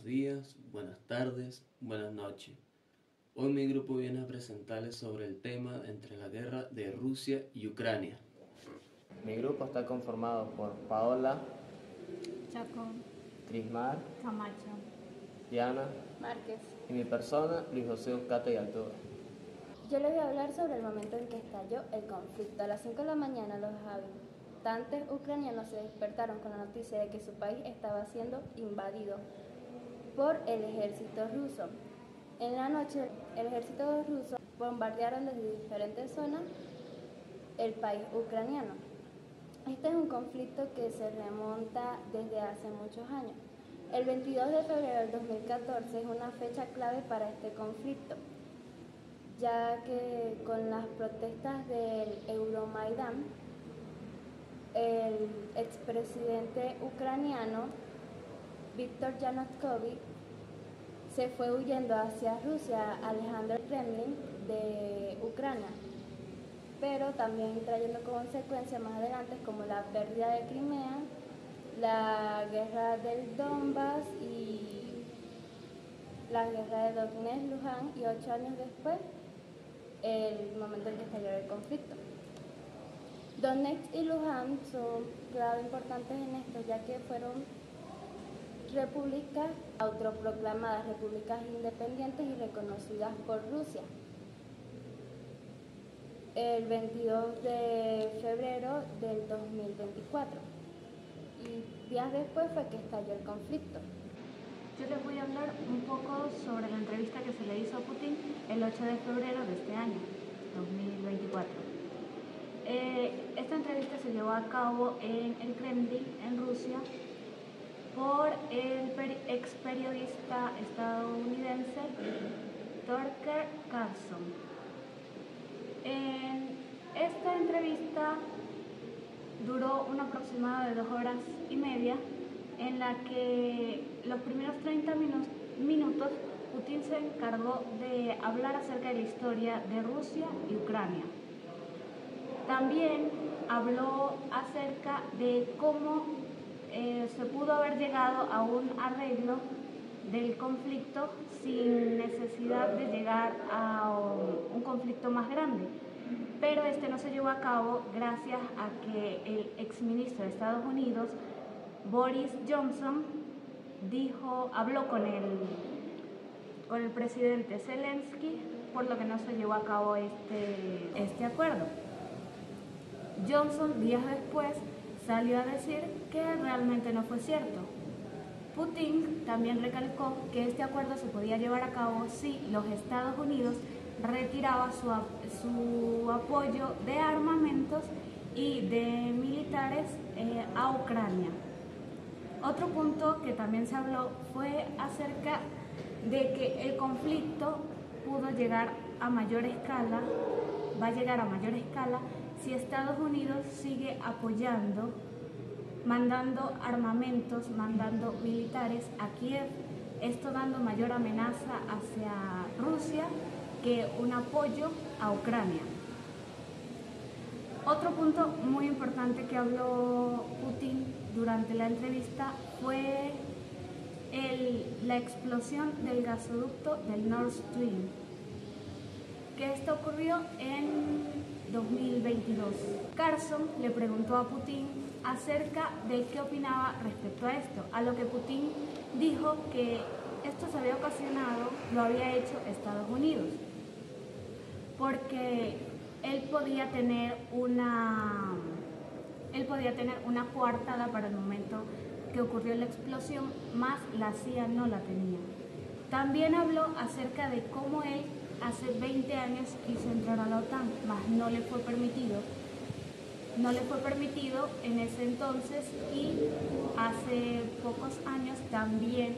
días, buenas tardes, buenas noches. Hoy mi grupo viene a presentarles sobre el tema entre la guerra de Rusia y Ucrania. Mi grupo está conformado por Paola, Chacón, Trismar, Camacho, Diana Márquez. y mi persona, Luis José Ucata y Altura. Yo les voy a hablar sobre el momento en que estalló el conflicto. A las 5 de la mañana los habitantes ucranianos se despertaron con la noticia de que su país estaba siendo invadido por el ejército ruso. En la noche, el ejército ruso bombardearon desde diferentes zonas el país ucraniano. Este es un conflicto que se remonta desde hace muchos años. El 22 de febrero del 2014 es una fecha clave para este conflicto, ya que con las protestas del Euromaidán, el expresidente ucraniano Viktor Yanukovych se fue huyendo hacia Rusia, alejando el Kremlin de Ucrania, pero también trayendo consecuencias más adelante como la pérdida de Crimea, la guerra del Donbass y la guerra de Donetsk, Luhansk y 8 años después el momento en que estalló el conflicto. Donetsk y Luhansk son clave importantes en esto, ya que fueron repúblicas autoproclamadas, repúblicas independientes y reconocidas por Rusia. El 22 de febrero del 2024 y días después fue que estalló el conflicto. Yo les voy a hablar un poco sobre la entrevista que se le hizo a Putin el 8 de febrero de este año, 2024. Esta entrevista se llevó a cabo en el Kremlin, en Rusia, por el ex periodista estadounidense Tucker Carlson. En esta entrevista duró un aproximado de 2 horas y media, en la que los primeros 30 minutos Putin se encargó de hablar acerca de la historia de Rusia y Ucrania. También habló acerca de cómo se pudo haber llegado a un arreglo del conflicto sin necesidad de llegar a un conflicto más grande. Pero este no se llevó a cabo gracias a que el exministro de Estados Unidos, Boris Johnson, habló con el presidente Zelensky, por lo que no se llevó a cabo este acuerdo. Johnson, días después, salió a decir que realmente no fue cierto. Putin también recalcó que este acuerdo se podía llevar a cabo si los Estados Unidos retiraba su apoyo de armamentos y de militares a Ucrania. Otro punto que también se habló fue acerca de que el conflicto pudo llegar a mayor escala, va a llegar a mayor escala si Estados Unidos sigue apoyando, mandando armamentos, mandando militares a Kiev, esto dando mayor amenaza hacia Rusia que un apoyo a Ucrania. Otro punto muy importante que habló Putin durante la entrevista fue la explosión del gasoducto del Nord Stream, que esto ocurrió en 2022. Carlson le preguntó a Putin acerca de qué opinaba respecto a esto, a lo que Putin dijo que esto se había ocasionado, lo había hecho Estados Unidos, porque él podía tener una coartada para el momento que ocurrió la explosión, más la CIA no la tenía. También habló acerca de cómo él hace 20 años quiso entrar a la OTAN, mas no le fue permitido. No le fue permitido en ese entonces, y hace pocos años también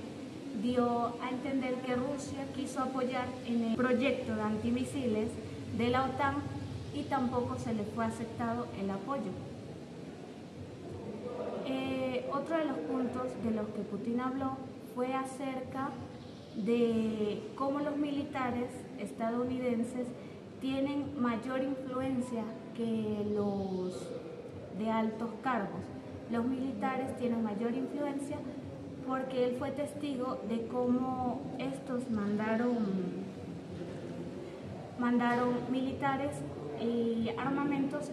dio a entender que Rusia quiso apoyar en el proyecto de antimisiles de la OTAN y tampoco se le fue aceptado el apoyo. Otro de los puntos de los que Putin habló fue acerca de cómo los militares estadounidenses tienen mayor influencia que los de altos cargos. Los militares tienen mayor influencia porque él fue testigo de cómo estos mandaron militares y armamentos.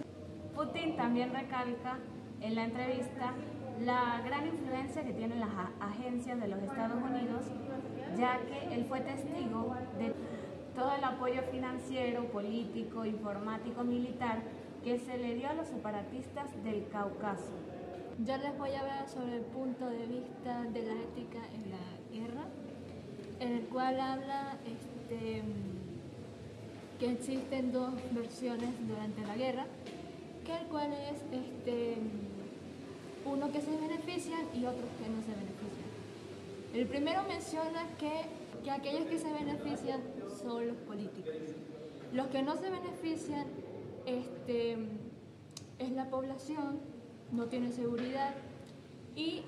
Putin también recalca en la entrevista la gran influencia que tienen las agencias de los Estados Unidos, ya que él fue testigo de todo el apoyo financiero, político, informático, militar que se le dio a los separatistas del Cáucaso. Yo les voy a hablar sobre el punto de vista de la ética en la guerra, en el cual habla que existen dos versiones durante la guerra, que el cual es uno que se benefician y otros que no se benefician. El primero menciona que aquellos que se benefician son los políticos. Los que no se benefician es la población, no tiene seguridad y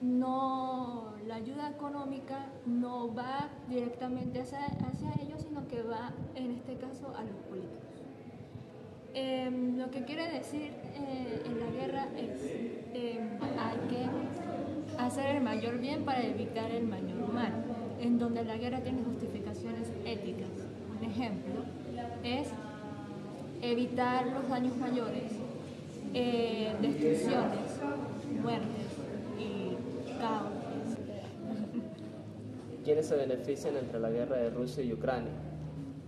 la ayuda económica no va directamente hacia ellos, sino que va en este caso a los políticos. Lo que quiere decir en la guerra es hay que hacer el mayor bien para evitar el mayor mal, en donde la guerra tiene justificaciones éticas. Un ejemplo es evitar los daños mayores, destrucciones, muertes y caos. ¿Quiénes se benefician entre la guerra de Rusia y Ucrania?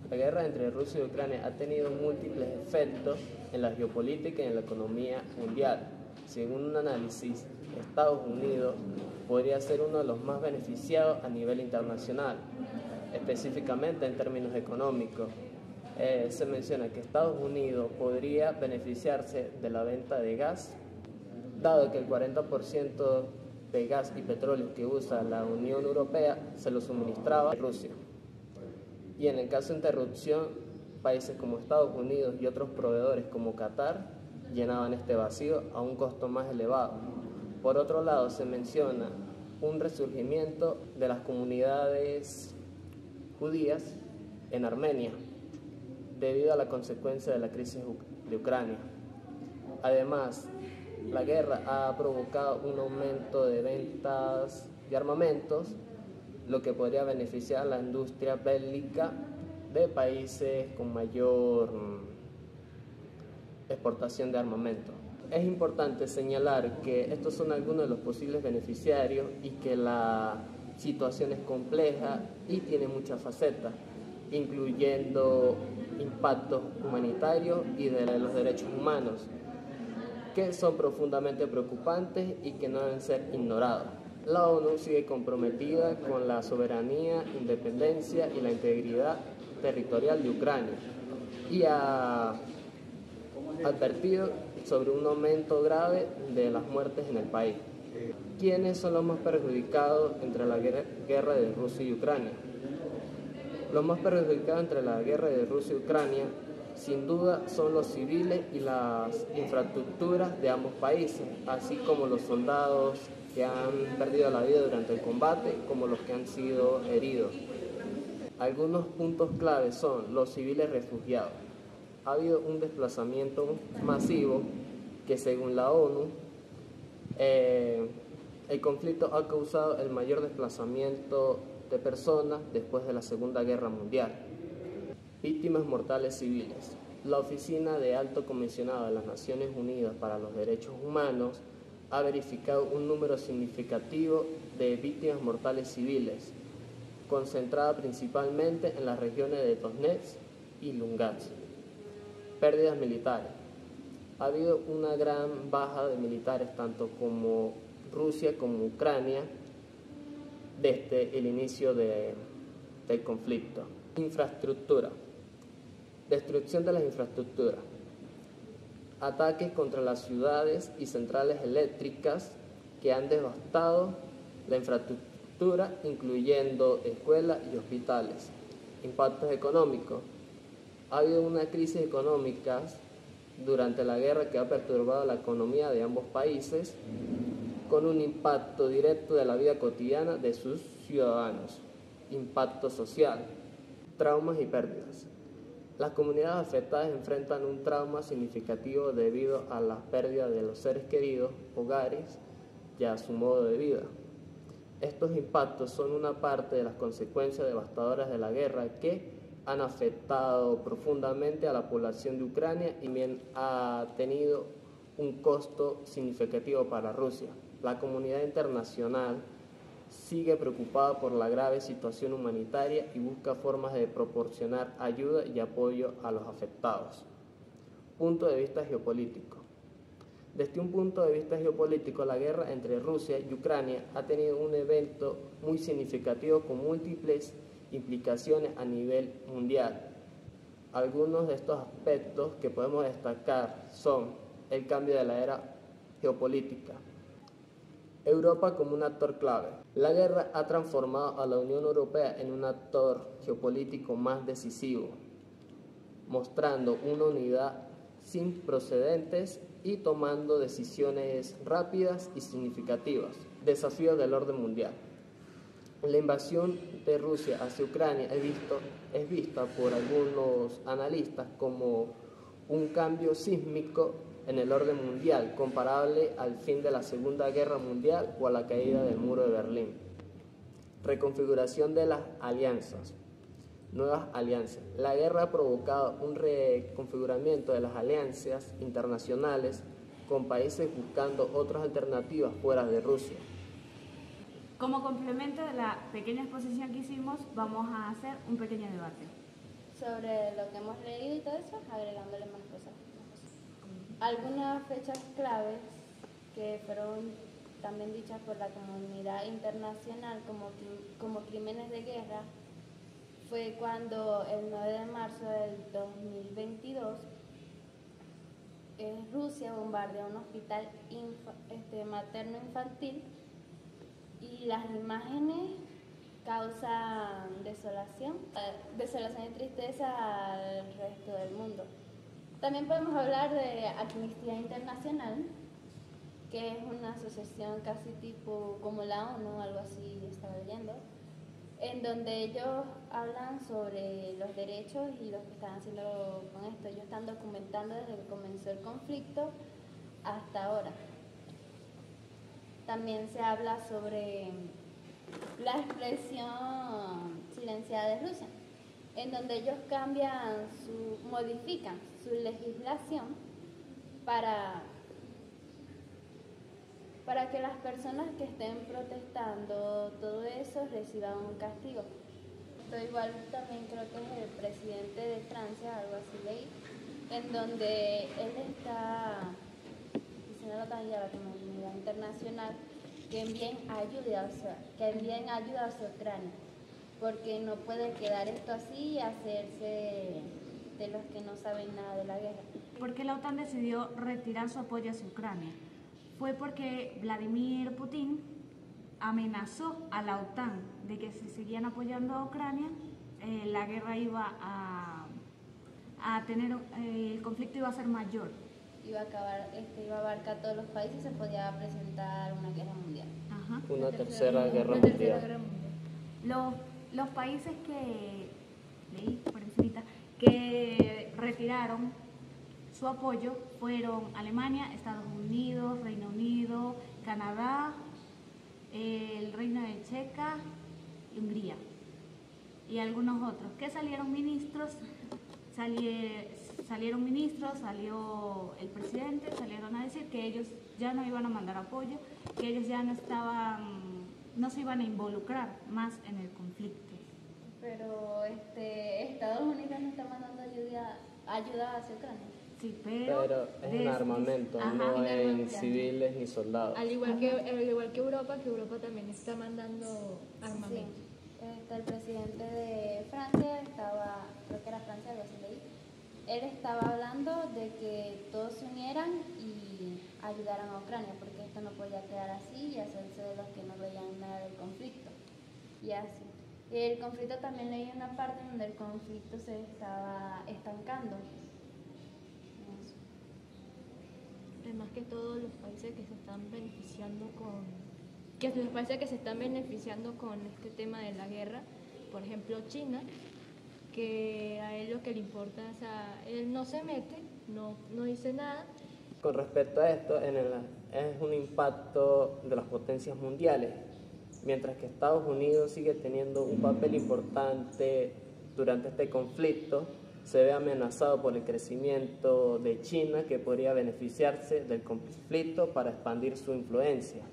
La guerra entre Rusia y Ucrania ha tenido múltiples efectos en la geopolítica y en la economía mundial. Según un análisis, Estados Unidos podría ser uno de los más beneficiados a nivel internacional, específicamente en términos económicos. Se menciona que Estados Unidos podría beneficiarse de la venta de gas, dado que el 40% de gas y petróleo que usa la Unión Europea se lo suministraba Rusia. Y en el caso de interrupción, países como Estados Unidos y otros proveedores como Qatar llenaban este vacío a un costo más elevado. Por otro lado, se menciona un resurgimiento de las comunidades judías en Armenia, debido a la consecuencia de la crisis de Ucrania. Además, la guerra ha provocado un aumento de ventas de armamentos, lo que podría beneficiar a la industria bélica de países con mayor exportación de armamento. Es importante señalar que estos son algunos de los posibles beneficiarios y que la situación es compleja y tiene muchas facetas, incluyendo impactos humanitarios y de los derechos humanos, que son profundamente preocupantes y que no deben ser ignorados. La ONU sigue comprometida con la soberanía, independencia y la integridad territorial de Ucrania y ha advertido sobre un aumento grave de las muertes en el país. ¿Quiénes son los más perjudicados entre la guerra de Rusia y Ucrania? Los más perjudicados entre la guerra de Rusia y Ucrania, sin duda, son los civiles y las infraestructuras de ambos países, así como los soldados que han perdido la vida durante el combate, como los que han sido heridos. Algunos puntos claves son los civiles refugiados. Ha habido un desplazamiento masivo que, según la ONU, el conflicto ha causado el mayor desplazamiento de personas después de la Segunda Guerra Mundial. Víctimas mortales civiles. La Oficina de Alto Comisionado de las Naciones Unidas para los Derechos Humanos ha verificado un número significativo de víctimas mortales civiles, concentrada principalmente en las regiones de Donetsk y Lugansk. Pérdidas militares. Ha habido una gran baja de militares, tanto como Rusia como Ucrania, desde el inicio del conflicto. Infraestructura. Destrucción de las infraestructuras. Ataques contra las ciudades y centrales eléctricas que han devastado la infraestructura, incluyendo escuelas y hospitales. Impactos económicos. Ha habido una crisis económica durante la guerra que ha perturbado la economía de ambos países, con un impacto directo de la vida cotidiana de sus ciudadanos. Impacto social. Traumas y pérdidas. Las comunidades afectadas enfrentan un trauma significativo debido a la pérdida de los seres queridos, hogares y a su modo de vida. Estos impactos son una parte de las consecuencias devastadoras de la guerra que han afectado profundamente a la población de Ucrania y también ha tenido un costo significativo para Rusia. La comunidad internacional sigue preocupada por la grave situación humanitaria y busca formas de proporcionar ayuda y apoyo a los afectados. Punto de vista geopolítico. Desde un punto de vista geopolítico, la guerra entre Rusia y Ucrania ha tenido un evento muy significativo con múltiples implicaciones a nivel mundial. Algunos de estos aspectos que podemos destacar son el cambio de la era geopolítica. Europa como un actor clave. La guerra ha transformado a la Unión Europea en un actor geopolítico más decisivo, mostrando una unidad sin precedentes y tomando decisiones rápidas y significativas. Desafíos del orden mundial. La invasión de Rusia hacia Ucrania es vista por algunos analistas como un cambio sísmico en el orden mundial, comparable al fin de la Segunda Guerra Mundial o a la caída del muro de Berlín. Reconfiguración de las alianzas. Nuevas alianzas. La guerra ha provocado un reconfiguramiento de las alianzas internacionales con países buscando otras alternativas fuera de Rusia. Como complemento de la pequeña exposición que hicimos, vamos a hacer un pequeño debate. Sobre lo que hemos leído y todo eso, agregándole más cosas. Algunas fechas claves que fueron también dichas por la comunidad internacional como crímenes de guerra fue cuando el 9 de marzo del 2022 Rusia bombardeó un hospital materno-infantil y las imágenes causan desolación y tristeza al resto del mundo. También podemos hablar de Amnistía Internacional, que es una asociación casi tipo como la ONU, algo así estaba leyendo, en donde ellos hablan sobre los derechos y lo que están haciendo con esto. Ellos están documentando desde que comenzó el conflicto hasta ahora. También se habla sobre la expresión silenciada de Rusia, en donde ellos modifican su legislación para que las personas que estén protestando todo eso reciban un castigo. Esto igual también creo que es el presidente de Francia, algo así leí, en donde él está diciendo también a la comunidad internacional que envíen ayuda hacia Ucrania, porque no puede quedar esto así y hacerse de los que no saben nada de la guerra. ¿Por qué la OTAN decidió retirar su apoyo hacia Ucrania? Fue porque Vladimir Putin amenazó a la OTAN de que si seguían apoyando a Ucrania, la guerra iba a tener, el conflicto iba a ser mayor. Iba a abarcar todos los países y se podía presentar una guerra mundial. Ajá. Una tercera guerra mundial. Los países que leí por encimita que retiraron su apoyo fueron Alemania, Estados Unidos, Reino Unido, Canadá, el Reino de Checa y Hungría y algunos otros. Que salieron ministros, salió el presidente, salieron a decir que ellos ya no iban a mandar apoyo, que ellos ya no se iban a involucrar más en el conflicto. Pero Estados Unidos no está mandando ayuda hacia Ucrania. Sí, pero es en armamento, no en civiles ni soldados. Al igual que Europa, también está mandando armamento. Sí. El presidente de Francia creo que era Francia, algo así leí, él estaba hablando de que todos se unieran y ayudaran a Ucrania, porque esto no podía quedar así y hacerse de los que no veían nada del conflicto. Y así. Y el conflicto también leí una parte donde el conflicto se estaba estancando. Además que todos los países que se están beneficiando con este tema de la guerra, por ejemplo China, que a él lo que le importa, él no se mete, no dice nada. Con respecto a esto, en es un impacto de las potencias mundiales, mientras que Estados Unidos sigue teniendo un papel importante durante este conflicto. Se ve amenazado por el crecimiento de China, que podría beneficiarse del conflicto para expandir su influencia.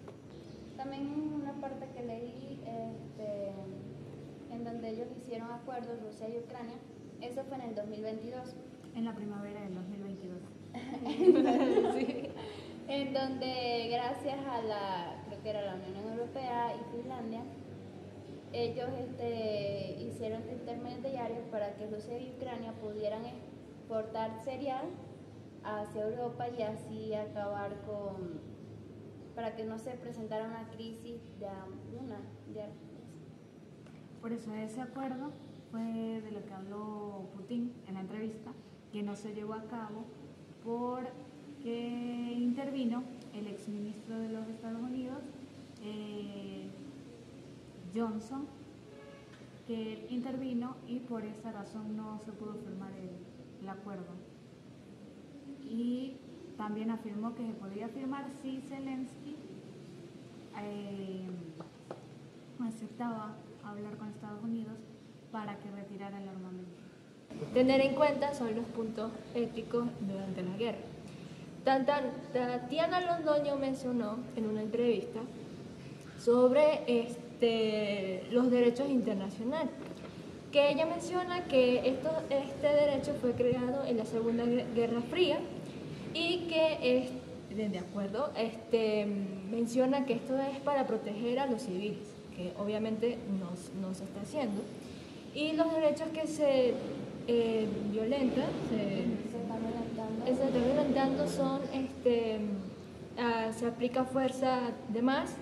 También una parte que leí en donde ellos hicieron acuerdos, Rusia y Ucrania, eso fue en el 2022. En la primavera del 2022. Sí. En donde gracias a creo que era la Unión Europea y Finlandia, ellos hicieron intermediarios para que Rusia y Ucrania pudieran exportar cereal hacia Europa y así acabar para que no se presentara una crisis de hambruna. Por eso ese acuerdo fue de lo que habló Putin en la entrevista, que no se llevó a cabo porque intervino el exministro de los Estados Unidos, Johnson, que él intervino y por esa razón no se pudo firmar el acuerdo. Y también afirmó que se podía firmar si Zelensky aceptaba hablar con Estados Unidos para que retirara el armamento. Tener en cuenta son los puntos éticos durante la guerra. Tatiana Londoño mencionó en una entrevista sobre los derechos internacionales, que ella menciona que este derecho fue creado en la Segunda Guerra Fría y que de acuerdo menciona que esto es para proteger a los civiles, que obviamente no se está haciendo, y los derechos que se violentan, se están violentando son se aplica fuerza de más,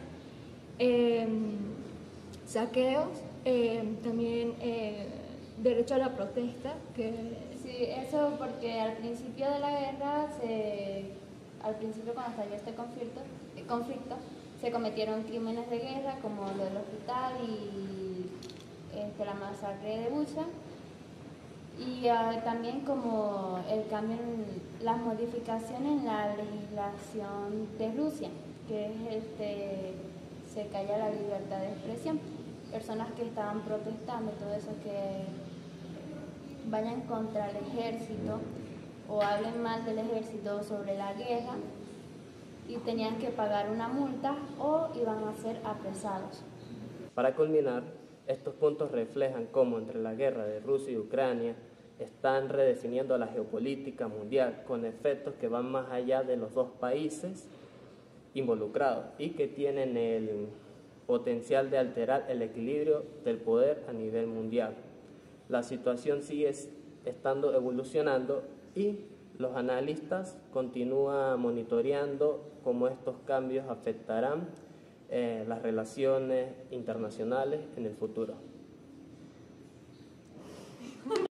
saqueos, también derecho a la protesta, que Sí, eso porque al principio de la guerra, al principio cuando estalló este conflicto, se cometieron crímenes de guerra como lo del hospital y la masacre de Bucha, y también como el cambio las modificaciones en la legislación de Rusia, que es se calla la libertad de expresión. Personas que estaban protestando, todo eso, que vayan contra el ejército o hablen mal del ejército sobre la guerra, y tenían que pagar una multa o iban a ser apresados. Para culminar, estos puntos reflejan cómo entre la guerra de Rusia y Ucrania están redefiniendo la geopolítica mundial con efectos que van más allá de los dos países involucrados y que tienen el potencial de alterar el equilibrio del poder a nivel mundial. La situación sigue estando evolucionando y los analistas continúan monitoreando cómo estos cambios afectarán las relaciones internacionales en el futuro.